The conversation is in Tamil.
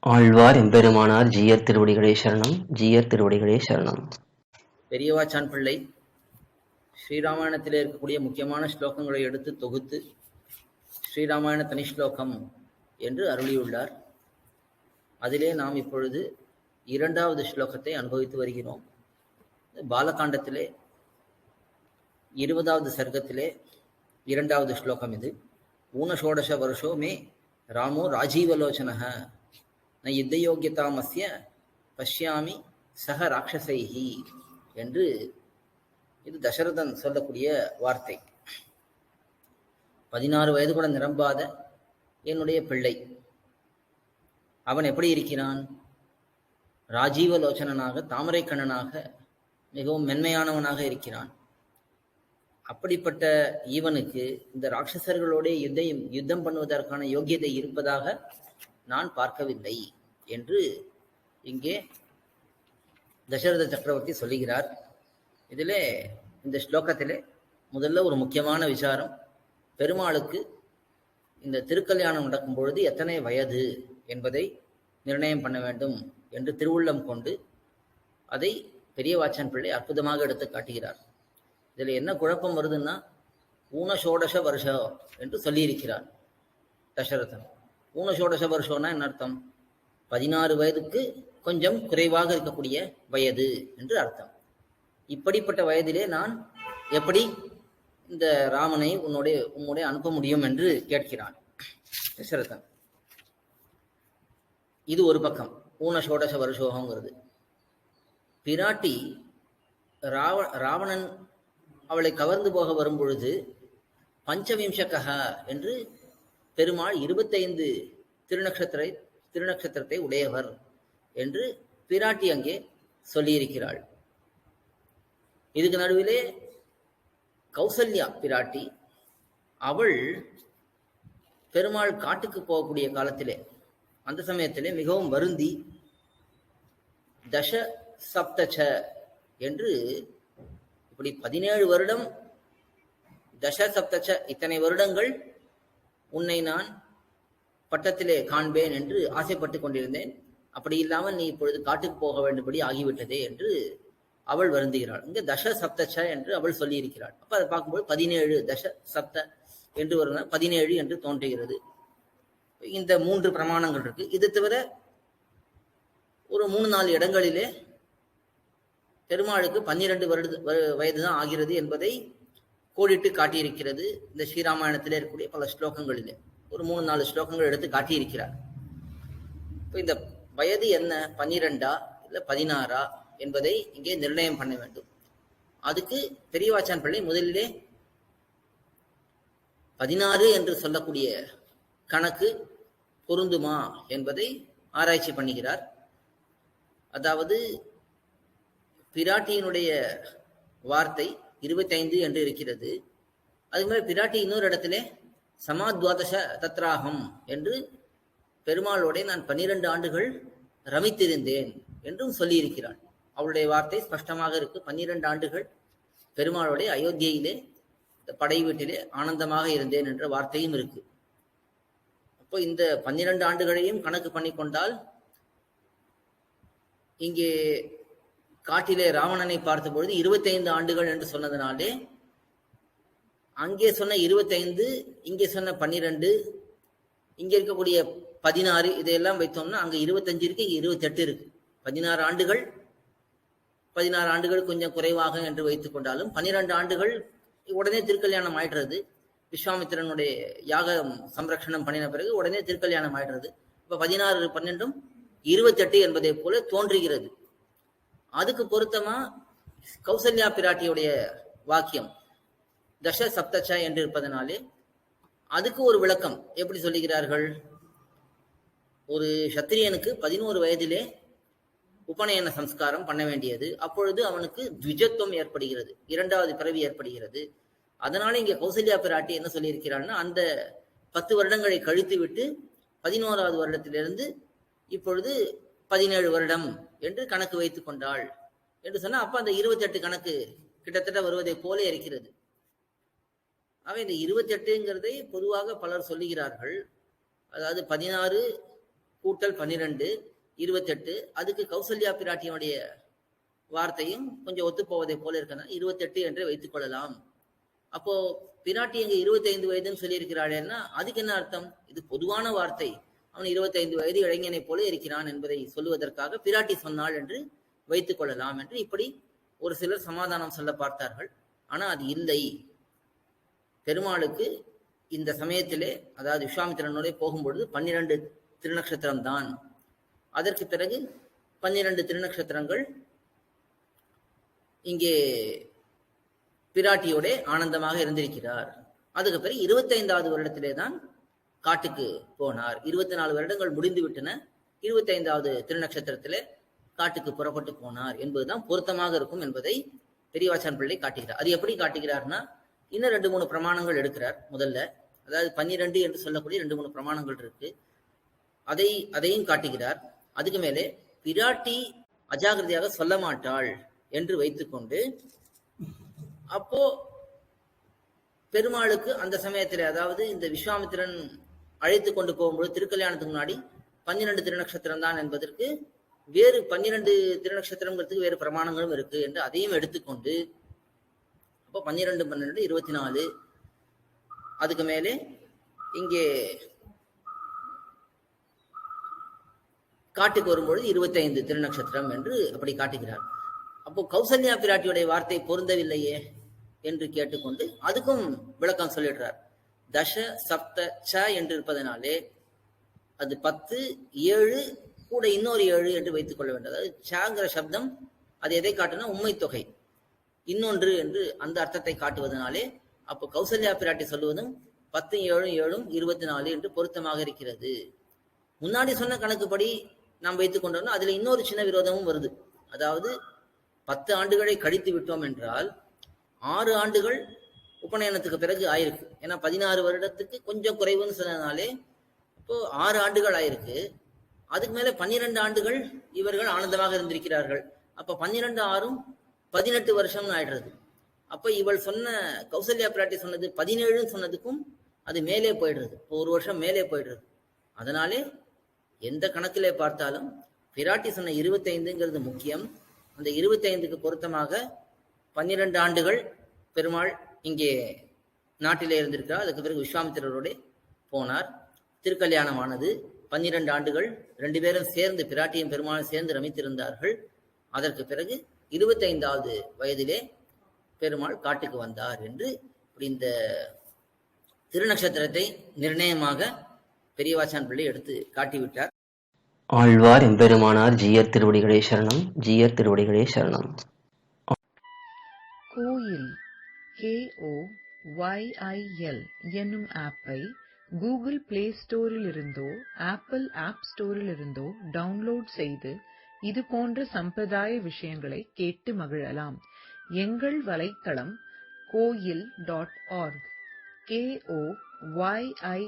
ஆழ்வார் எம்பெருமானார் ஜீயர் திருவடிகளே சரணம். ஜீயர் திருவடிகளே சரணம். பெரியவாச்சான் பிள்ளை ஸ்ரீராமாயணத்திலே இருக்கக்கூடிய முக்கியமான ஸ்லோகங்களை எடுத்து தொகுத்து ஸ்ரீராமாயண தனி ஸ்லோகம் என்று அருளியுள்ளார். அதிலே நாம் இப்பொழுது 2வது ஸ்லோகத்தை அனுபவித்து வருகிறோம். பாலகாண்டத்திலே 20வது சர்க்கத்திலே 2வது ஸ்லோகம் இது. ஊனஷோடச வருஷோ மே ராமோ ராஜீவலோச்சனஹ ந யுத்தயோக்கியதாமஸ்ய பஷ்யாமி சக ராட்சசைஹி என்று இது தசரதன் சொல்லக்கூடிய வார்த்தை. 16 வயது கூட நிரம்பாத என்னுடைய பிள்ளை, அவன் எப்படி இருக்கிறான்? ராஜீவலோச்சனனாக, தாமரை கண்ணனாக, மிகவும் மென்மையானவனாக இருக்கிறான். அப்படிப்பட்ட இவனுக்கு இந்த ராட்சசர்களோட யுத்தம் பண்ணுவதற்கான யோகியதை இருப்பதாக நான் பார்க்கவில்லை என்று இங்கே தசரத சக்கரவர்த்தி சொல்லுகிறார். இதிலே இந்த ஸ்லோகத்திலே முதல்ல ஒரு முக்கியமான விசாரம், பெருமாளுக்கு இந்த திருக்கல்யாணம் நடக்கும் பொழுது எத்தனை வயது என்பதை நிர்ணயம் பண்ண வேண்டும் என்று திருவுள்ளம் கொண்டு அதை பெரியவாச்சான் பிள்ளை அற்புதமாக எடுத்து காட்டுகிறார். இதில் என்ன குழப்பம் வருதுன்னா, ஊனஷோடச வருஷம் என்று சொல்லியிருக்கிறார் தசரதன். ஊனஷோடச வருஷம்னா என்ன அர்த்தம்? 16 வயதுக்கு கொஞ்சம் குறைவாக இருக்கக்கூடிய வயது என்று அர்த்தம். இப்படிப்பட்ட வயதிலே நான் எப்படி இந்த ராமனை உன்னுடைய அனுப்ப முடியும் என்று கேட்கிறான் தசரதன். இது ஒரு பக்கம் ஊனஷோடச வருஷோகங்கிறது. பிராட்டி ராவணன் அவளை கவர்ந்து போக வரும் பொழுது பஞ்சவிம்சக என்று பெருமாள் 25 திருநக்ஷத்திரத்தை உடையவர் என்று பிராட்டி அங்கே சொல்லியிருக்கிறாள். இதுக்கு நடுவிலே கௌசல்யா பிராட்டி, அவள் பெருமாள் காட்டுக்கு போகக்கூடிய காலத்திலே, அந்த சமயத்திலே மிகவும் வருந்தி தச சப்தச்ச என்று இப்படி 17 வருடம், தச சப்தச்ச இத்தனை வருடங்கள் உன்னை நான் பட்டத்திலே காண்பேன் என்று ஆசைப்பட்டு கொண்டிருந்தேன். அப்படி இல்லாமல் நீ இப்பொழுது காட்டுக்கு போக வேண்டும்படி ஆகிவிட்டதே என்று அவள் வருந்துகிறாள். இங்க தச சப்தச்ச என்று அவள் சொல்லியிருக்கிறாள். அப்ப அதை பார்க்கும்போது 17 தச சப்த என்று வருவன 17 என்று தோன்றுகிறது. இந்த 3 பிரமாணங்கள் இருக்கு. இது தவிர ஒரு 3-4 இடங்களிலே பெருமாளுக்கு 12 வயதுதான் ஆகிறது என்பதை கோடிட்டு காட்டியிருக்கிறது. இந்த ஸ்ரீராமாயணத்திலே இருக்கக்கூடிய பல ஸ்லோகங்களிலே ஒரு 3-4 ஸ்லோகங்கள் எடுத்து காட்டியிருக்கிறார். இப்போ இந்த வயது என்ன, 12 இல்லை 16 என்பதை இங்கே நிர்ணயம் பண்ண வேண்டும். அதுக்கு பெரியவாச்சான் பிள்ளை முதலிலே 16 என்று சொல்லக்கூடிய கணக்கு பொருந்துமா என்பதை ஆராய்ச்சி பண்ணுகிறார். அதாவது பிராட்டியினுடைய வார்த்தை 25 என்று இருக்கிறது. அது மாதிரி பிராட்டி இன்னொரு இடத்திலே சமாத்வாதச தத்ராகம் என்று பெருமாளோட நான் 12 ஆண்டுகள் ரமித்திருந்தேன் என்றும் சொல்லியிருக்கிறாள். அவளுடைய வார்த்தை ஸ்பஷ்டமாக இருக்கு. 12 ஆண்டுகள் பெருமாளோட அயோத்தியிலே படை வீட்டிலே ஆனந்தமாக இருந்தேன் என்ற வார்த்தையும் இருக்கு. அப்போ இந்த 12 ஆண்டுகளையும் கணக்கு பண்ணி கொண்டால், இங்கே காட்டிலே ராவணனை பார்த்த பொழுது 25 ஆண்டுகள் என்று சொன்னதுனாலே அங்கே சொன்ன 25, இங்கே சொன்ன 12, இங்க இருக்கக்கூடிய 16, இதையெல்லாம் வைத்தோம்னா அங்க 25 இருக்கு, இங்க 28 இருக்கு. 16 ஆண்டுகள், 16 ஆண்டுகள் கொஞ்சம் குறைவாக என்று வைத்துக் கொண்டாலும் 12 ஆண்டுகள் உடனே திருக்கல்யாணம் ஆயிடுறது. விஸ்வாமித்திரனுடைய யாக சம்ரட்சணம் பண்ணின பிறகு உடனே திருக்கல்யாணம் ஆயிடுறது. இப்ப 16, 12, 28 என்பதை போல தோன்றுகிறது. அதுக்கு பொருத்தமா கௌசல்யா பிராட்டியுடைய வாக்கியம் தச சப்தச்ச என்று இருப்பதனாலே அதுக்கு ஒரு விளக்கம் எப்படி சொல்லுகிறார்கள்? ஒரு சத்திரியனுக்கு 11 வயதிலே உபநயன சம்ஸ்காரம் பண்ண வேண்டியது. அப்பொழுது அவனுக்கு த்விஜத்துவம் ஏற்படுகிறது, 2வது பிறவி ஏற்படுகிறது. அதனால இங்க கௌசல்யா பிராட்டி என்ன சொல்லியிருக்கிறாள்னா, அந்த 10 வருடங்களை கழித்து விட்டு 11வது வருடத்திலிருந்து இப்பொழுது 17 வருடம் என்று கணக்கு வைத்துக் கொண்டாள் என்று சொன்னா, அப்ப அந்த 28 கணக்கு கிட்டத்தட்ட வருவதை போல இருக்கிறது. அவை இந்த 28ங்கிறதை பொதுவாக பலர் சொல்லுகிறார்கள். அதாவது 16 கூட்டல் 12 28. அதுக்கு கௌசல்யா பிராட்டியினுடைய வார்த்தையும் கொஞ்சம் ஒத்து போவதை போல இருக்கிறது. 28 என்று வைத்துக் கொள்ளலாம். அப்போ பிராட்டி இங்க 25 வயதுன்னு சொல்லியிருக்கிறாளேன்னா அதுக்கு என்ன அர்த்தம்? இது பொதுவான வார்த்தை. அவன் 25 வயது இளைஞனை போல இருக்கிறான் என்பதை சொல்லுவதற்காக பிராட்டி சொன்னாள் என்று வைத்துக் கொள்ளலாம் என்று இப்படி ஒரு சிலர் சமாதானம் சொல்ல பார்த்தார்கள். ஆனா அது இல்லை. பெருமாளுக்கு இந்த சமயத்திலே, அதாவது விஸ்வாமித்திரனோட போகும்பொழுது 12 திருநக்ஷத்திரம் தான். அதற்கு பிறகு 12 திருநக்ஷத்திரங்கள் இங்கே பிராட்டியோட ஆனந்தமாக இருந்திருக்கிறார். அதுக்கு பிறகு 25வது வருடத்திலே தான் காட்டுக்கு போனார். 24 வருடங்கள் முடிந்து விட்டன. 25வது திருநக்ஷத்திரத்திலே காட்டுக்கு புறப்பட்டு போனார் என்பதுதான் பொருத்தமாக இருக்கும் என்பதை பெரியவாச்சான் பிள்ளை காட்டுகிறார். அது எப்படி காட்டுகிறார்னா, இன்னும் 2-3 பிரமாணங்கள் எடுக்கிறார். முதல்ல அதாவது 12 என்று சொல்லக்கூடிய 2-3 பிரமாணங்கள் இருக்கு. அதையும் காட்டுகிறார். அதுக்கு மேலே பிராட்டி அஜாகிரதையாக சொல்ல மாட்டாள் என்று வைத்துக்கொண்டு, அப்போ பெருமாளுக்கு அந்த சமயத்தில், அதாவது இந்த விஸ்வாமித்திரன் அழைத்து கொண்டு போகும்போது திருக்கல்யாணத்துக்கு முன்னாடி 12 திருநக்ஷத்திரம் தான் என்பதற்கு வேறு 12 திருநக்ஷத்திரங்கிறதுக்கு வேறு பிரமாணங்களும் இருக்கு என்று அதையும் எடுத்துக்கொண்டு, அப்போ 12 12 24. அதுக்கு மேலே இங்கே காட்டுக்கு வரும்பொழுது 25 திருநக்ஷத்திரம் என்று அப்படி காட்டுகிறார். அப்போ கௌசல்யா பிராட்டியுடைய வார்த்தை பொருந்தவில்லையே என்று கேட்டுக்கொண்டு அதுக்கும் விளக்கம் சொல்லிடுறார். தச சப்த ச என்று இருப்பதனாலே அது 10, 7 கூட இன்னொரு 7 என்று வைத்துக் கொள்ள வேண்டும். அதாவது சாங்கிற சப்தம் அது எதை காட்டுனா உண்மை தொகை, இன்னொன்று என்று அந்த அர்த்தத்தை காட்டுவதனாலே அப்போ கௌசல்யா பிராட்டி சொல்லுவதும் 10 7 7 24 என்று பொருத்தமாக இருக்கிறது. முன்னாடி சொன்ன கணக்குப்படி நாம் வைத்துக் கொண்டோம்னா அதுல இன்னொரு சின்ன விரோதமும் வருது. அதாவது 10 ஆண்டுகளை கழித்து விட்டோம் என்றால் 6 ஆண்டுகள் உபநயனத்துக்கு பிறகு ஆயிருக்கு. ஏன்னா 16 வருடத்துக்கு கொஞ்சம் குறைவுன்னு சொன்னதுனாலே இப்போ 6 ஆண்டுகள் ஆயிருக்கு. அதுக்கு மேல 12 ஆண்டுகள் இவர்கள் ஆனந்தமாக இருந்திருக்கிறார்கள். அப்ப 12 6 18 வருஷம்னு ஆயிடுறது. அப்ப இவள் சொன்ன கௌசல்யா பிராட்டி சொன்னது 17 சொன்னதுக்கும் அது மேலே போயிடுறது. இப்போ 1 வருஷம் மேலே போயிடுறது. அதனாலே எந்த கணக்கிலே பார்த்தாலும் பிராட்டி சொன்ன 25ங்கிறது முக்கியம். அந்த 25க்கு பொருத்தமாக 12 ஆண்டுகள் பெருமாள் இங்கே நாட்டிலே இருந்திருக்கிறார். அதுக்கு பிறகு விஸ்வாமித்திரரோட போனார். திருக்கல்யாணமானது. 12 ஆண்டுகள் 2 பேரும் சேர்ந்து, பிராட்டியும் பெருமாளும் சேர்ந்து ரமித்திருந்தார்கள். அதற்கு பிறகு 25வது வயதிலே பெருமாள் காட்டுக்கு வந்தார் என்று இந்த திருநக்ஷத்திரத்தை நிர்ணயமாக பெரியவாச்சான் பிள்ளை எடுத்து காட்டிவிட்டார். ஆழ்வார் எம்பெருமானார் ஜீயர் திருவடிகளே சரணம். ஜீயர் திருவடிகளே சரணம். கோயில் KOYIL என்னும் ஆப்பை கூகுள் பிளே ஸ்டோரில் இருந்தோ ஆப்பிள் ஆப் ஸ்டோரில் இருந்தோ டவுன்லோட் செய்து இது போன்ற சம்பிரதாய விஷயங்களை கேட்டு மகிழலாம். எங்கள் வலைத்தளம் koil.org KOYIL.org